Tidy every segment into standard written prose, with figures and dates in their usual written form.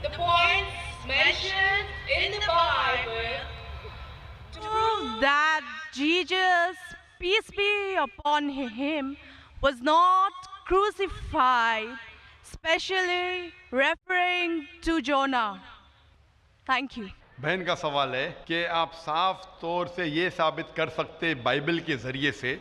the points mentioned in the Bible Prove that Jesus, peace be upon him, was not crucified, especially referring to Jonah. Thank you. बहन का सवाल है कि आप साफ तौर से ये साबित कर सकते बाइबल के जरिए से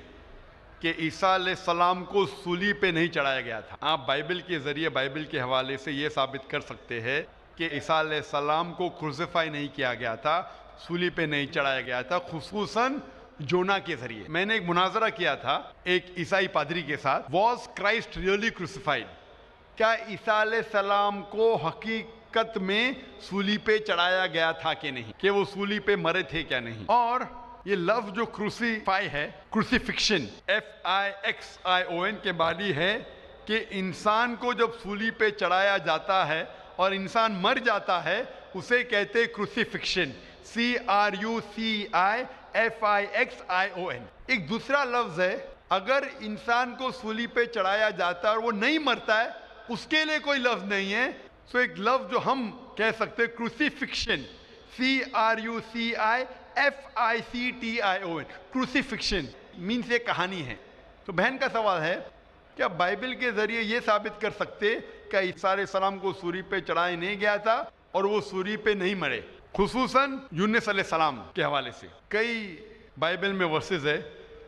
कि ईसा अलैहिस्सलाम को सूली पे नहीं चढ़ाया गया था। आप बाइबल के जरिए, बाइबल के हवाले से ये साबित कर सकते हैं कि ईसा अलैहिस्सलाम को क्रूसिफाई नहीं किया गया था, सूली पे नहीं चढ़ाया गया था, खुसूसन जोना के जरिए। मैंने एक मुनाजरा किया था एक ईसाई पादरी के साथ, वॉज क्राइस्ट रियली क्रूसिफाइड? क्या ईसा अलैहिस्सलाम को हकीकत में सूली पे चढ़ाया गया था कि नहीं, कि वो सूली पे मरे थे क्या नहीं। और ये लफ्ज जो क्रूसीफाई है, क्रूसीफिक्शन, FIXION के बानी है कि इंसान को जब सूली पे चढ़ाया जाता है और इंसान मर जाता है, उसे कहते हैं क्रूसीफिक्शन, CRUCIFIXION। एक दूसरा लफ्ज है, अगर इंसान को सूली पे चढ़ाया जाता है और वो नहीं मरता है, उसके लिए कोई लफ्ज नहीं है। सो एक लफ्ज जो हम कह सकते हैं क्रूसीफिक्शन, CRUCIFICTION, क्रूसीफिक्शन मीन्स ये कहानी है। तो बहन का सवाल है, क्या बाइबल के जरिए ये साबित कर सकते कि ईसा अलैहिस्सलाम को सूली पे चढ़ाया नहीं गया था और वो सूली पे नहीं मरे, खुसूसन यूनुस अलैहिस्सलाम के हवाले से? कई बाइबल में वर्सेस है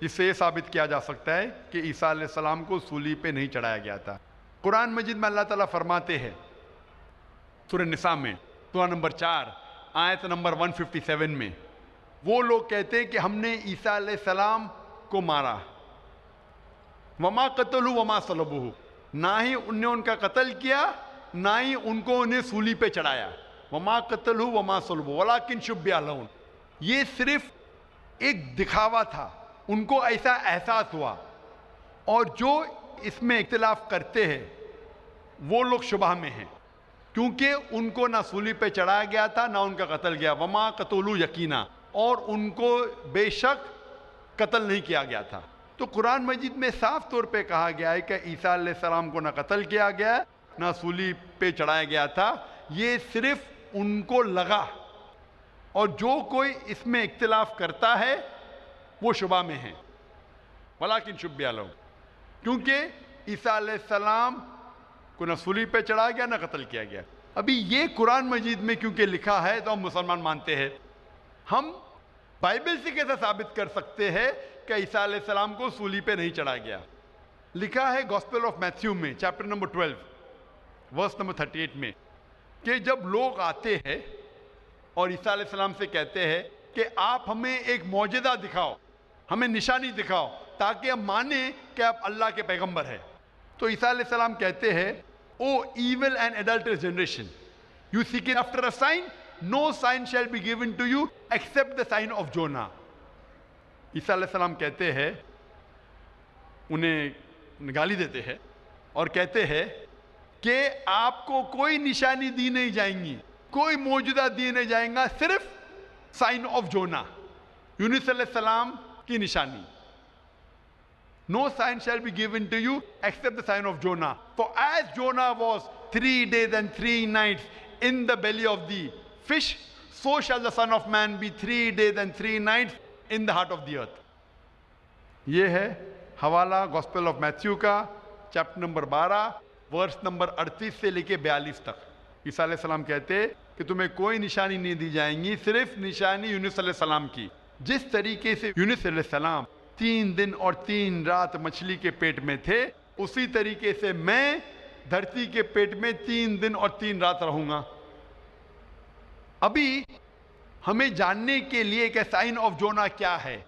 जिससे ये साबित किया जा सकता है कि ईसा अलैहिस्सलाम को सूली पे नहीं चढ़ाया गया था। कुरान मजीद में अल्लाह ताला फरमाते हैं सूरह निसा में, सूरह नंबर 4 आयत नंबर 157 में, वो लोग कहते हैं कि हमने ईसा अलैहिस्सलाम को मारा, वमा कतलू वमा सलबुहु, ना ही उनने उनका कत्ल किया, ना ही उनको उन्हें सूली पे चढ़ाया। वमा कतलू वमा सलबुहु वलाकिन शुब्बिहा लहुम, ये सिर्फ एक दिखावा था, उनको ऐसा एहसास हुआ। और जो इसमें इख्तिलाफ करते हैं वो लोग शुबह में हैं, क्योंकि उनको ना सूली पे चढ़ाया गया था ना उनका कत्ल गया। वमा कतलू यकीना, और उनको बेशक कत्ल नहीं किया गया था। तो कुरान मजीद में साफ तौर पे कहा गया है कि ईसा अलैहिस्सलाम को ना कत्ल किया गया ना सूली पे चढ़ाया गया था, ये सिर्फ उनको लगा। और जो कोई इसमें इख्तिलाफ करता है वो शुबा में है, वलाकिन शुब्बिहा लहुम, क्योंकि ईसा अलैहिस्सलाम को ना सूली पे चढ़ाया गया ना कत्ल किया गया। अभी ये कुरान मजीद में क्योंकि लिखा है तो हम मुसलमान मानते हैं। हम बाइबल से कैसे साबित कर सकते हैं कि ईसा अलैहिस्सलाम को सूली पे नहीं चढ़ाया गया? लिखा है गॉस्पेल ऑफ मैथ्यू में चैप्टर नंबर 12 वर्स नंबर 38 में कि जब लोग आते हैं और ईसा अलैहिस्सलाम से कहते हैं कि आप हमें एक मौजज़ा दिखाओ, हमें निशानी दिखाओ ताकि हम माने कि आप अल्लाह के पैगंबर हैं, तो ईसा अलैहिस्सलाम कहते हैं, O evil and adulterous generation, you seek after a sign, no sign shall be given to you except the sign of Jonah. ईसा अलैहिस्सलाम कहते हैं, उन्हें गाली देते हैं और कहते हैं कि आपको कोई निशानी दी नहीं जाएंगी, कोई मौजूदा दी नहीं जाएगा, सिर्फ साइन ऑफ जोना, यूनुस अलैहिस्सलाम की निशानी। No sign shall be given to you except the sign of Jonah. For as Jonah was 3 days and 3 nights in the belly of the fish, so shall the Son of Man be 3 days and 3 nights in the heart of the earth. ये है हवाला gospel of Matthew का chapter number 12 verse number 38 से लेके 42 तक। ईसा अलैहिस्सलाम कहते कि तुम्हें कोई निशानी नहीं दी जाएंगी, सिर्फ निशानी यूनुस अलैहिस्सलाम की। जिस तरीके से यूनुस अलैहिस्सलाम 3 दिन और 3 रात मछली के पेट में थे, उसी तरीके से मैं धरती के पेट में 3 दिन और 3 रात रहूंगा। अभी हमें जानने के लिए कि साइन ऑफ जोना क्या है,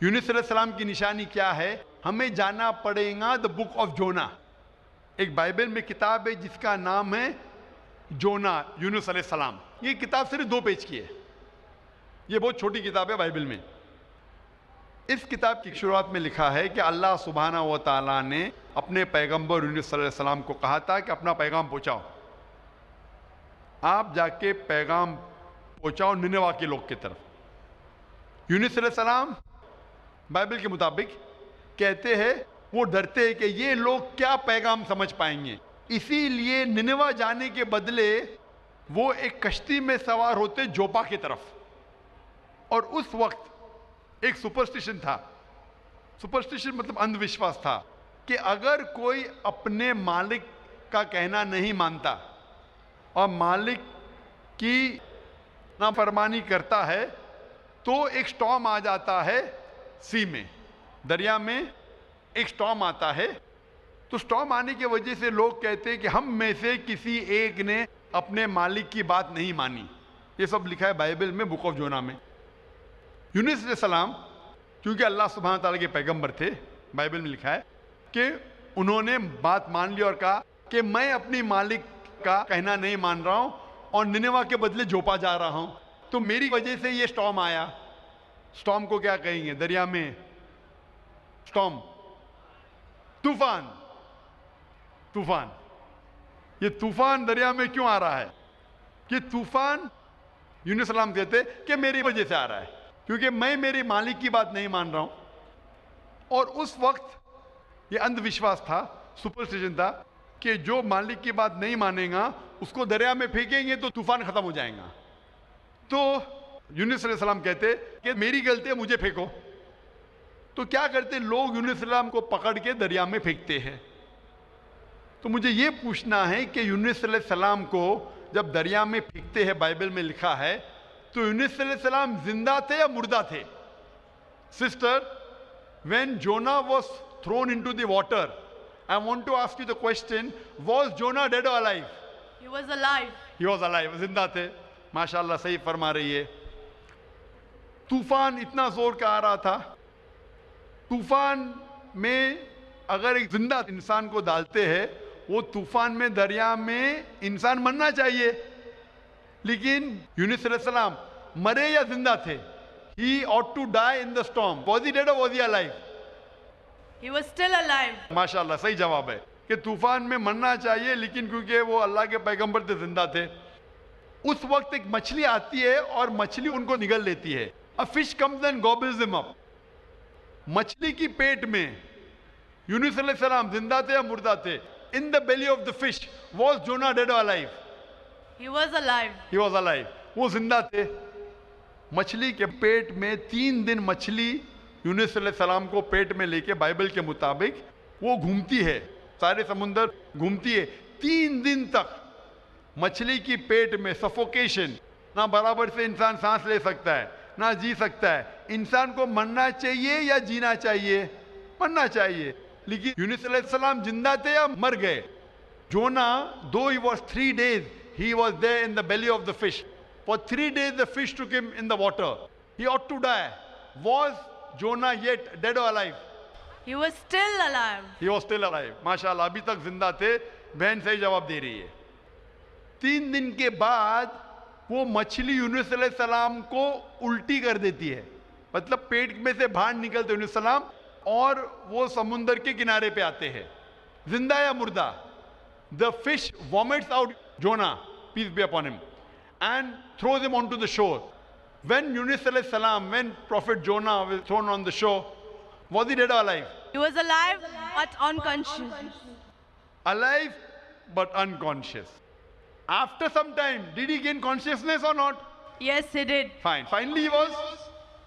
यूनुस अलैहिस्सलाम की निशानी क्या है, हमें जानना पड़ेगा द बुक ऑफ जोना। एक बाइबल में किताब है जिसका नाम है जोना, यूनुस अलैहिस्सलाम। ये किताब सिर्फ 2 पेज की है, ये बहुत छोटी किताब है बाइबल में। इस किताब की शुरुआत में लिखा है कि अल्लाह सुब्हाना व तआला ने अपने पैगंबर यूनुस अलैहिस्सलाम को कहा था कि अपना पैगाम पहुंचाओ, आप जाके पैगाम पहुंचाओ निनवा के लोग की तरफ। यूनुस अलैहिस्सलाम बाइबल के मुताबिक कहते हैं वो डरते हैं कि ये लोग क्या पैगाम समझ पाएंगे, इसीलिए निनवा जाने के बदले वो एक कश्ती में सवार होते जोपा की तरफ, और उस वक्त एक सुपरस्टिशन था। सुपरस्टिशन मतलब अंधविश्वास था कि अगर कोई अपने मालिक का कहना नहीं मानता और मालिक की नाफरमानी करता है तो एक स्टॉर्म आ जाता है सी में, दरिया में एक स्टॉर्म आता है। तो स्टॉर्म आने की वजह से लोग कहते हैं कि हम में से किसी एक ने अपने मालिक की बात नहीं मानी। ये सब लिखा है बाइबल में, बुक ऑफ जोना में। यूनुस अलैहिस्सलाम क्योंकि अल्लाह सुब्हानहू तआला के पैगंबर थे, बाइबल में लिखा है कि उन्होंने बात मान ली और कहा कि मैं अपनी मालिक का कहना नहीं मान रहा हूं और निनेवा के बदले जोपा जा रहा हूं, तो मेरी वजह से ये स्टॉर्म आया। स्टॉर्म को क्या कहेंगे दरिया में? स्टॉर्म, तूफान। तूफान, ये तूफान दरिया में क्यों आ रहा है? कि तूफान यूनुस सलाम कहते कि मेरी वजह से आ रहा है, क्योंकि मैं मेरे मालिक की बात नहीं मान रहा हूं। और उस वक्त ये अंधविश्वास था, सुपरस्टिशन था कि जो मालिक की बात नहीं मानेगा उसको दरिया में फेंकेंगे तो तूफान खत्म हो जाएगा। तो यूनुस अलैहिस्सलाम कहते कि मेरी गलती है, मुझे फेंको। तो क्या करते लोग? यूनुस अलैहिस्सलाम को पकड़ के दरिया में फेंकते हैं। तो मुझे ये पूछना है कि यूनुस अलैहिस्सलाम को जब दरिया में फेंकते हैं, बाइबल में लिखा है, तो यूनुस अलैहिस्सलाम जिंदा थे या मुर्दा थे? Sister, when Jonah was thrown into the water, I want to ask you the question, was Jonah dead or alive? He was alive. He was alive, जिंदा थे। माशाल्लाह, सही फरमा रही है। तूफान इतना जोर का आ रहा था, तूफान में अगर एक जिंदा इंसान को डालते हैं, वो तूफान में दरिया में इंसान मरना चाहिए, लेकिन यूनुस अलैहिस्सलाम मरे या जिंदा थे? He ought to die in the storm. Was he dead or was he alive? He was still alive. माशाल्लाह, सही जवाब है कि तूफान में मरना चाहिए, लेकिन क्योंकि वो अल्लाह के पैगंबर थे, जिंदा थे। उस वक्त एक मछली आती है और मछली उनको निगल लेती है। A fish comes and gobbles them up. मछली की पेट में यूनुस अलैहिस्सलाम जिंदा थे या मुर्दा थे? In the belly of the fish, was Jonah dead or alive? He was alive. He was alive. वो जिंदा थे। मछली के पेट में 3 दिन मछली यूनुस अलैहिस्सलाम को पेट में लेके, बाइबल के मुताबिक वो घूमती है, सारे समुंदर घूमती है 3 दिन तक। मछली की पेट में सफोकेशन, ना बराबर से इंसान सांस ले सकता है ना जी सकता है। इंसान को मरना चाहिए या जीना चाहिए? मरना चाहिए। लेकिन यूनुस अलैहिस्सलाम जिंदा थे या मर गए? जोना, though he was 3 days, he was there in the belly of the fish. For 3 days the fish took him in the water. He ought to die. Was Jonah yet dead or alive? He was still alive. He was still alive. माशाल्लाह, अभी तक जिंदा थे। बहन सही जवाब दे रही है। 3 दिन के बाद वो मछली यूनुस अलैहिस्सलाम को उल्टी कर देती है, मतलब पेट में से बाहर निकलते यूनुस सलाम, और वो समुंदर के किनारे पे आते हैं। जिंदा या मुर्दा? The fish vomits out Jonah, peace be upon him, and throws him onto the shore. When Yunus alayhi salam, when Prophet Jonah was thrown on the shore, was he dead or alive? He was alive but unconscious. Alive but unconscious. After some time, did he gain consciousness or not? Yes, he did. Fine. Finally, he was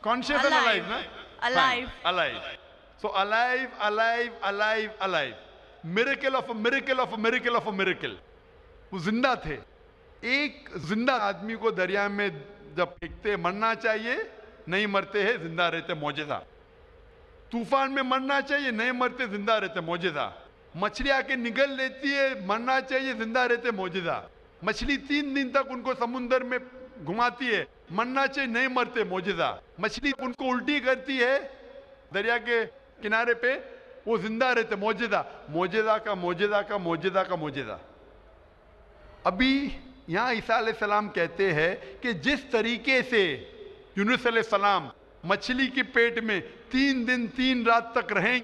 conscious and alive. Alive. Na? Alive. Fine. Alive. So alive, alive, alive, alive. Miracle of a miracle of a miracle of a miracle. वो जिंदा थे। एक जिंदा आदमी को दरिया में जब फेंकते, मरना चाहिए, नहीं मरते हैं, जिंदा रहते, मौजज़ा। तूफान में मरना चाहिए, नहीं मरते, जिंदा रहते, मौजज़ा। मछली आके निगल लेती है, मरना चाहिए, जिंदा रहते, मौजज़ा। मछली 3 दिन तक उनको समुंदर में घुमाती है, मरना चाहिए, नहीं मरते, मौजज़ा। मछली उनको उल्टी करती है दरिया के किनारे पे, वो जिंदा रहते, मौजज़ा। मौजज़ा का मौजज़ा का मौजज़ा का मौजज़ा। अभी यहाँ ईसा अलैहिस्सलाम कहते हैं कि जिस तरीके से यूनुस अलैहिस्सलाम मछली के पेट में 3 दिन 3 रात तक रहें,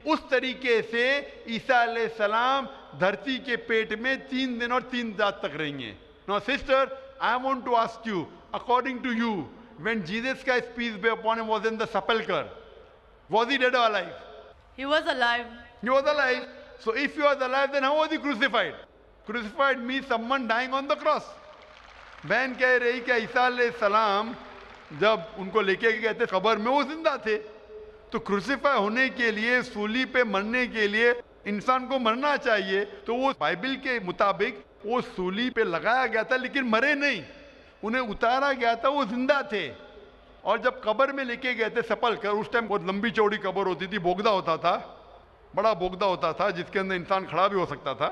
उस तरीके से ईसा अलैहिस्सलाम धरती के पेट में 3 दिन और 3 रात तक रहेंगे। Now sister, I want to ask you, according to you, when Jesus Christ, peace be upon him, was in the sepulcher, was he dead or alive? He was alive. He was alive. So if he was alive, then how was he crucified? Crucified means someone dying on the cross. बहन कह रही कि ईसा अलैहिस्सलाम जब उनको लेके गए थे कब्र में, वो जिंदा थे। तो क्रूसिफाई होने के लिए, सूली पे मरने के लिए इंसान को मरना चाहिए। तो वो बाइबल के मुताबिक वो सूली पे लगाया गया था, लेकिन मरे नहीं, उन्हें उतारा गया था, वो जिंदा थे। और जब कब्र में लेके गए थे सपल कर, उस टाइम बहुत लंबी चौड़ी कब्र होती थी, बोगदा होता था, बड़ा बोगदा होता था जिसके अंदर इंसान खड़ा भी हो सकता था।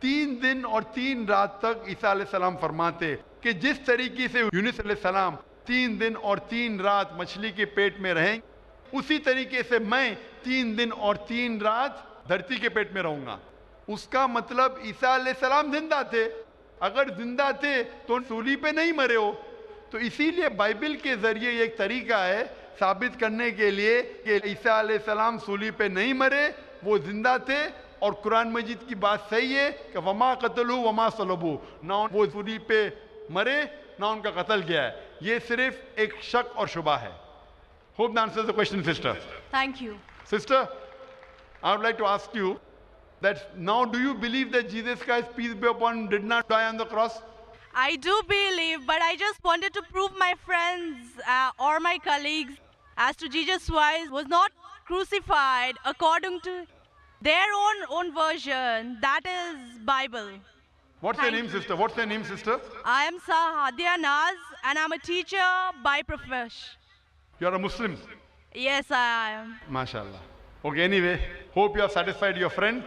3 दिन और 3 रात तक ईसा अलैहिस्सलाम फरमाते कि जिस तरीके से यूनुस अलैहिस्सलाम 3 दिन और 3 रात मछली के पेट में रहें, उसी तरीके से मैं 3 दिन और 3 रात धरती के पेट में रहूंगा। उसका मतलब ईसा अलैहिस्सलाम जिंदा थे। अगर जिंदा थे तो सूली पे नहीं मरे हो। तो इसीलिए बाइबल के जरिए एक तरीका है साबित करने के लिए कि ईसा अलैहिस्सलाम सूली पे नहीं मरे, वो जिंदा थे। और कुरान मजीद की बात सही है कि वमा कतलू वमा सलबू, ना वो सूली पे मरे ना उनका कत्ल किया है। ये सिर्फ एक शक और शुबा है। Hope that answers the question sister. Thank you. Sister, I would like to ask you that now do you believe that Jesus Christ, peace be upon him, did not die on the cross? I do believe, but I just wanted to prove my friends or my colleagues as to Jesus Christ was not crucified according to their own version. That is Bible. What's your Thank name, sister? What's your name, sister? I am Sahadia Naz and I'm a teacher by profession. You are a Muslim. Yes, I am. MashaAllah. Okay, anyway, hope you have satisfied your friend.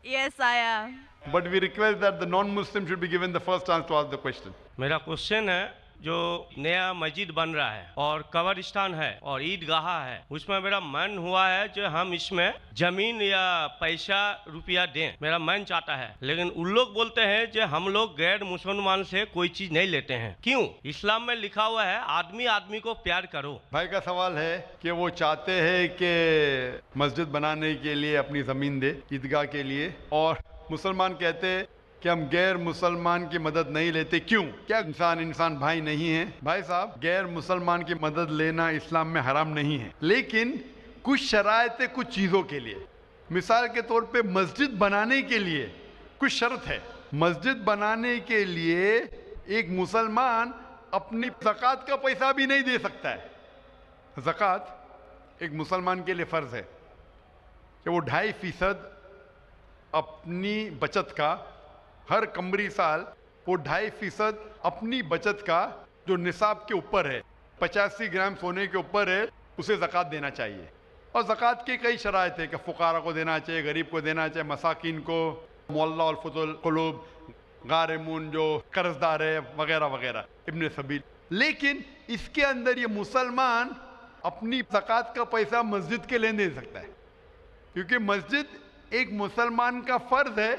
Yes, I am. But we request that the non-Muslim should be given the first chance to ask the question. मेरा question है, जो नया मस्जिद बन रहा है और कब्रिस्तान है और ईदगाह है, उसमें मेरा मन हुआ है जो हम इसमें जमीन या पैसा रुपया दें, मेरा मन चाहता है। लेकिन उन लोग बोलते हैं जो हम लोग गैर मुसलमान से कोई चीज नहीं लेते हैं। क्यों? इस्लाम में लिखा हुआ है आदमी आदमी को प्यार करो। भाई का सवाल है कि वो चाहते हैं कि मस्जिद बनाने के लिए अपनी जमीन दे ईदगाह के लिए, और मुसलमान कहते हैं कि हम गैर मुसलमान की मदद नहीं लेते। क्यों? क्या इंसान भाई नहीं है? भाई साहब, गैर मुसलमान की मदद लेना इस्लाम में हराम नहीं है, लेकिन कुछ शराइत है कुछ चीज़ों के लिए। मिसाल के तौर पे मस्जिद बनाने के लिए कुछ शर्त है। मस्जिद बनाने के लिए एक मुसलमान अपनी ज़कात का पैसा भी नहीं दे सकता है। ज़कात एक मुसलमान के लिए फ़र्ज़ है कि वो 2.5% अपनी बचत का, हर कमरी साल वो 2.5% अपनी बचत का जो निसाब के ऊपर है, 85 ग्राम सोने के ऊपर है, उसे ज़कात देना चाहिए। और ज़कात के कई शराइत है कि फ़ुकारा को देना चाहिए, गरीब को देना चाहिए, मसाकिन को, मोल्ला और फुतुल कुलूब, गारिमून जो कर्जदार है, वगैरह वगैरह, इब्न सबील। लेकिन इसके अंदर ये मुसलमान अपनी ज़कात का पैसा मस्जिद के लिए दे सकता है, क्योंकि मस्जिद एक मुसलमान का फ़र्ज़ है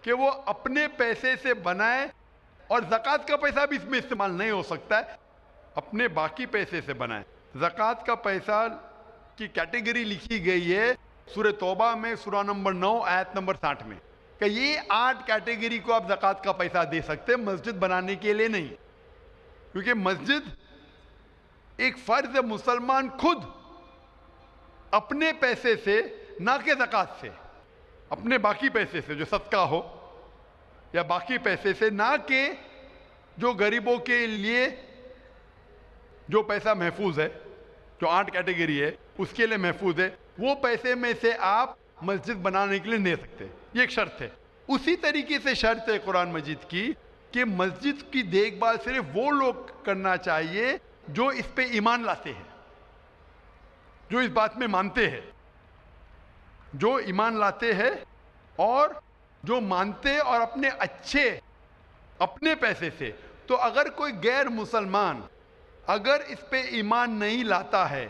कि वो अपने पैसे से बनाए, और ज़कात का पैसा भी इसमें इस्तेमाल नहीं हो सकता है, अपने बाकी पैसे से बनाए। ज़कात का पैसा की कैटेगरी लिखी गई है सूरह तौबा में, सूरा नंबर 9 आयत नंबर 60 में, कि ये 8 कैटेगरी को आप ज़कात का पैसा दे सकते हैं, मस्जिद बनाने के लिए नहीं। क्योंकि मस्जिद एक फ़र्ज़ है, मुसलमान खुद अपने पैसे से, ना कि ज़कात से, अपने बाकी पैसे से जो सदका हो या बाकी पैसे से, ना कि जो गरीबों के लिए जो पैसा महफूज है, जो 8 कैटेगरी है उसके लिए महफूज है, वो पैसे में से आप मस्जिद बनाने के लिए दे सकते हैं। ये एक शर्त है। उसी तरीके से शर्त है कुरान मजीद की कि मस्जिद की देखभाल सिर्फ वो लोग करना चाहिए जो इस पे ईमान लाते हैं, जो इस बात में मानते हैं, जो ईमान लाते हैं और जो मानते हैं, और अपने अच्छे अपने पैसे से। तो अगर कोई गैर मुसलमान अगर इस पे ईमान नहीं लाता है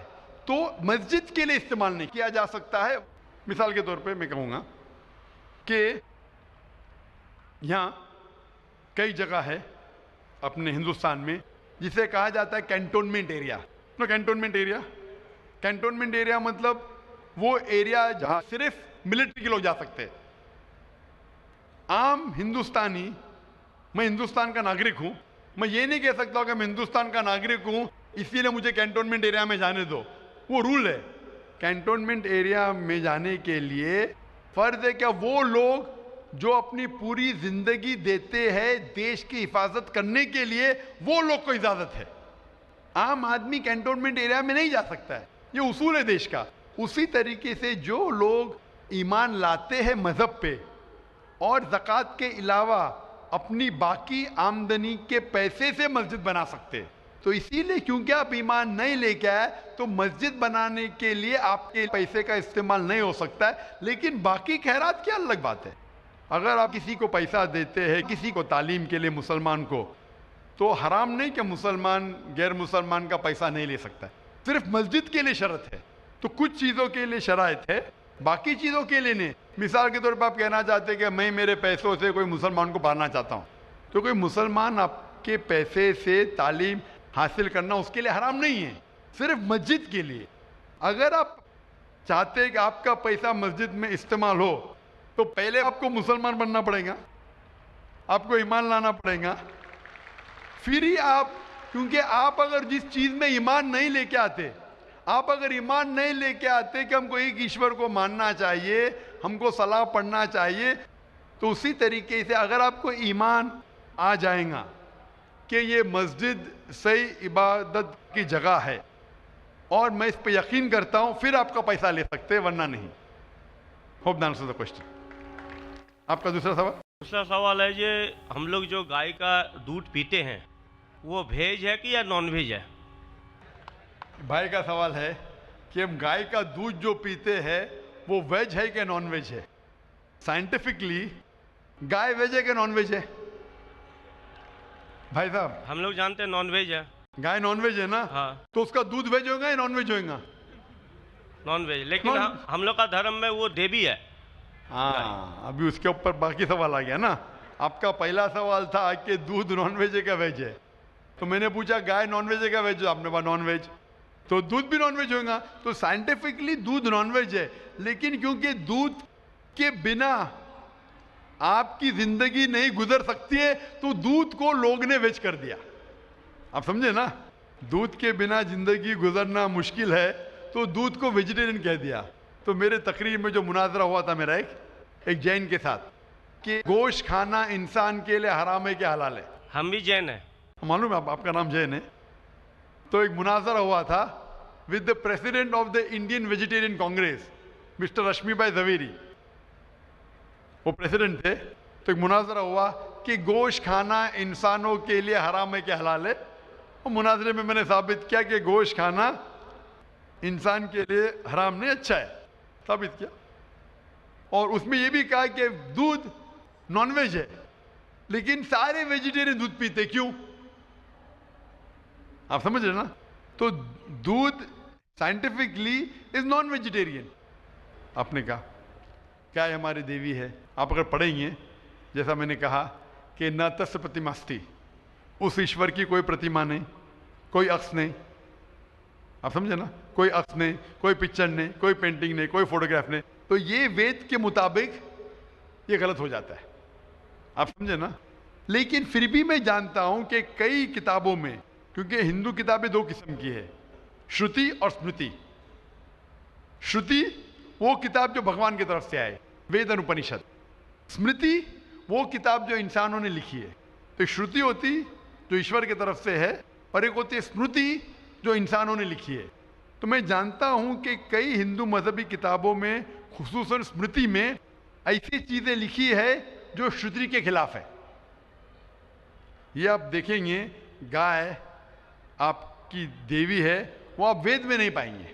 तो मस्जिद के लिए इस्तेमाल नहीं किया जा सकता है। मिसाल के तौर पे मैं कहूँगा कि यहाँ कई जगह है अपने हिंदुस्तान में जिसे कहा जाता है कैंटोनमेंट एरिया। तो कैंटोनमेंट एरिया मतलब वो एरिया जहाँ सिर्फ मिलिट्री के लोग जा सकते हैं। आम हिंदुस्तानी, मैं हिंदुस्तान का नागरिक हूँ, मैं ये नहीं कह सकता कि मैं हिंदुस्तान का नागरिक हूँ इसीलिए मुझे कैंटोनमेंट एरिया में जाने दो। वो रूल है। कैंटोनमेंट एरिया में जाने के लिए फ़र्ज़ है क्या वो लोग जो अपनी पूरी जिंदगी देते हैं देश की हिफाजत करने के लिए, वो लोग को इजाजत है। आम आदमी कैंटोनमेंट एरिया में नहीं जा सकता है, ये उसूल है देश का। उसी तरीके से जो लोग ईमान लाते हैं मजहब पे और ज़कात के अलावा अपनी बाकी आमदनी के पैसे से मस्जिद बना सकते हैं, तो इसीलिए क्योंकि आप ईमान नहीं लेके आए तो मस्जिद बनाने के लिए आपके पैसे का इस्तेमाल नहीं हो सकता है। लेकिन बाकी खैरात की अलग बात है। अगर आप किसी को पैसा देते हैं, किसी को तालीम के लिए, मुसलमान को, तो हराम नहीं कि मुसलमान गैर मुसलमान का पैसा नहीं ले सकता है। सिर्फ मस्जिद के लिए शर्त है। तो कुछ चीज़ों के लिए शराइत है, बाकी चीज़ों के लिए नहीं। मिसाल के तौर पर आप कहना चाहते हैं कि मैं मेरे पैसों से कोई मुसलमान को पढ़ाना चाहता हूँ, तो कोई मुसलमान आपके पैसे से तालीम हासिल करना उसके लिए हराम नहीं है, सिर्फ मस्जिद के लिए। अगर आप चाहते हैं कि आपका पैसा मस्जिद में इस्तेमाल हो, तो पहले आपको मुसलमान बनना पड़ेगा, आपको ईमान लाना पड़ेगा, फिर ही आप, क्योंकि आप अगर जिस चीज़ में ईमान नहीं लेके आते, आप अगर ईमान नहीं लेके आते कि हमको एक ईश्वर को मानना चाहिए, हमको सलाह पढ़ना चाहिए, तो उसी तरीके से अगर आपको ईमान आ जाएगा कि ये मस्जिद सही इबादत की जगह है और मैं इस पर यकीन करता हूँ, फिर आपका पैसा ले सकते हैं, वरना नहीं। Hope the answer the question. आपका दूसरा सवाल? दूसरा सवाल है ये, हम लोग जो गाय का दूध पीते हैं वो वेज है कि या नॉन वेज है? भाई का सवाल है कि हम गाय का दूध जो पीते हैं वो वेज है कि नॉन वेज है। साइंटिफिकली गाय वेज है कि नॉन वेज है? भाई साहब, हम लोग जानते हैं नॉन वेज है। गाय नॉन वेज है ना? हाँ, तो उसका दूध वेज होगा या नॉन वेज होगा? Non veg. लेकिन हम लोग का धर्म में वो देवी है। हाँ, अभी उसके ऊपर बाकी सवाल आ गया ना। आपका पहला सवाल था कि दूध नॉन वेज है क्या वेज है, तो मैंने पूछा गाय नॉन वेज है क्या वेज, आपने कहा नॉन वेज, तो दूध भी नॉन वेज होगा। तो साइंटिफिकली दूध नॉन वेज है, लेकिन क्योंकि दूध के बिना आपकी जिंदगी नहीं गुजर सकती है, तो दूध को लोग ने वेज कर दिया। आप समझे ना, दूध के बिना जिंदगी गुजरना मुश्किल है, तो दूध को वेजिटेरियन कह दिया। तो मेरे तकरीर में जो मुनाजरा हुआ था मेरा एक जैन के साथ कि गोश्त खाना इंसान के लिए हराम है क्या हलाल है? हम भी जैन है। मालूम है आपका नाम जैन है। तो एक मुनाजरा हुआ था with the president of the Indian Vegetarian Congress, mister Rashmi bhai Zaveri, वो प्रेसिडेंट थे। तो एक मुनाजरा हुआ कि गोश्त खाना इंसानों के लिए हराम है क्या हलाल है। और मुनाजरे में मैंने साबित किया कि गोश्त खाना इंसान के लिए हराम नहीं, अच्छा है, साबित किया। और उसमें यह भी कहा कि दूध नॉनवेज है, लेकिन सारे वेजिटेरियन दूध पीते, क्यों? आप समझ रहे ना? तो दूध साइंटिफिकली इज नॉन वेजिटेरियन। आपने कहा क्या है, हमारी देवी है। आप अगर पढ़ेंगे, जैसा मैंने कहा कि न तस् प्रतिमास्ति, उस ईश्वर की कोई प्रतिमा नहीं, कोई अक्स नहीं। आप समझे ना, कोई अक्स नहीं, कोई पिक्चर नहीं, कोई पेंटिंग नहीं, कोई फोटोग्राफ नहीं। तो ये वेद के मुताबिक ये गलत हो जाता है। आप समझे ना। लेकिन फिर भी मैं जानता हूं कि कई किताबों में, क्योंकि हिंदू किताबें दो किस्म की है, श्रुति और स्मृति। श्रुति वो किताब जो भगवान की तरफ से आए, वेद और उपनिषद। स्मृति वो किताब जो इंसानों ने लिखी है। तो श्रुति होती जो ईश्वर की तरफ से है, और एक होती है स्मृति जो इंसानों ने लिखी है। तो मैं जानता हूं कि कई हिंदू मजहबी किताबों में, खुसूसन स्मृति में, ऐसी चीजें लिखी है जो श्रुति के खिलाफ है। ये आप देखेंगे, गाय आपकी देवी है, वो आप वेद में नहीं पाएंगे,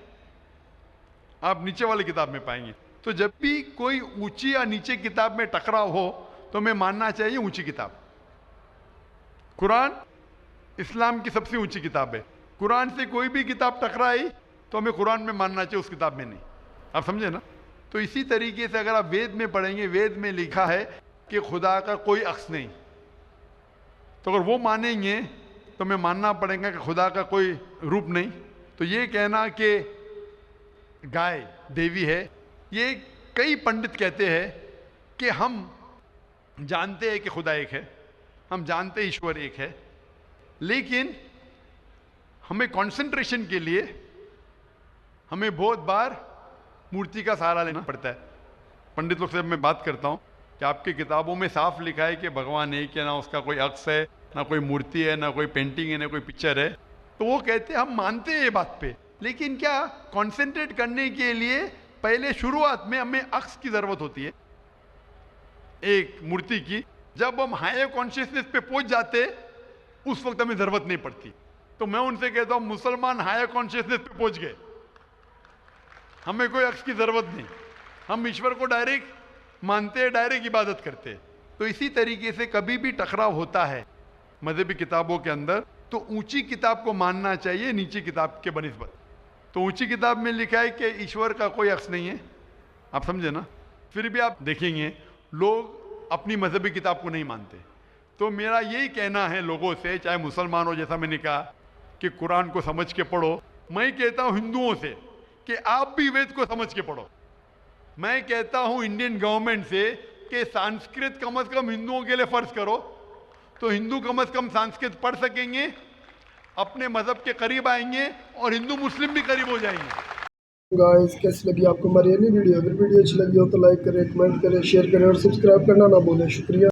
आप नीचे वाली किताब में पाएंगे। तो जब भी कोई ऊंची या नीचे किताब में टकराव हो, तो हमें मानना चाहिए ऊंची किताब। कुरान इस्लाम की सबसे ऊंची किताब है। कुरान से कोई भी किताब टकराई तो हमें कुरान में मानना चाहिए, उस किताब में नहीं। आप समझे ना। तो इसी तरीके से अगर आप वेद में पढ़ेंगे, वेद में लिखा है कि खुदा का कोई अक्स नहीं, तो अगर वो मानेंगे तो हमें मानना पड़ेगा कि खुदा का कोई रूप नहीं। तो ये कहना कि गाय देवी है, ये कई पंडित कहते हैं कि हम जानते हैं कि खुदा एक है, हम जानते हैं ईश्वर एक है, लेकिन हमें कंसंट्रेशन के लिए हमें बहुत बार मूर्ति का सहारा लेना पड़ता है। पंडित लोग से मैं बात करता हूँ कि आपकी किताबों में साफ लिखा है कि भगवान एक है, ना उसका कोई अक्स है, ना कोई मूर्ति है, ना कोई पेंटिंग है, ना कोई पिक्चर है। तो वो कहते हैं हम मानते हैं ये बात पे, लेकिन क्या कॉन्सेंट्रेट करने के लिए पहले शुरुआत में हमें अक्स की ज़रूरत होती है, एक मूर्ति की। जब हम हायर कॉन्शियसनेस पे पहुंच जाते उस वक्त हमें ज़रूरत नहीं पड़ती। तो मैं उनसे कहता हूँ मुसलमान हायर कॉन्शियसनेस पे पहुंच गए, हमें कोई अक्स की ज़रूरत नहीं, हम ईश्वर को डायरेक्ट मानते हैं, डायरेक्ट इबादत करते हैं। तो इसी तरीके से कभी भी टकराव होता है मजहबी किताबों के अंदर तो ऊंची किताब को मानना चाहिए नीची किताब के बनिस्बत। तो ऊंची किताब में लिखा है कि ईश्वर का कोई अक्स नहीं है, आप समझे ना। फिर भी आप देखेंगे लोग अपनी मजहबी किताब को नहीं मानते। तो मेरा यही कहना है लोगों से, चाहे मुसलमान हो, जैसा मैंने कहा कि कुरान को समझ के पढ़ो, मैं कहता हूँ हिंदुओं से कि आप भी वेद को समझ के पढ़ो। मैं कहता हूँ इंडियन गवर्नमेंट से कि संस्कृत कम से कम हिंदुओं के लिए फर्ज करो, तो हिंदू कम से कम संस्कृत पढ़ सकेंगे, अपने मजहब के करीब आएंगे और हिंदू मुस्लिम भी करीब हो जाएंगे। गाइस कैसी लगी आपको हमारी ये वीडियो? अगर वीडियो अच्छी लगी हो तो लाइक करें, कमेंट करें, शेयर करें और सब्सक्राइब करना ना भूलें। शुक्रिया।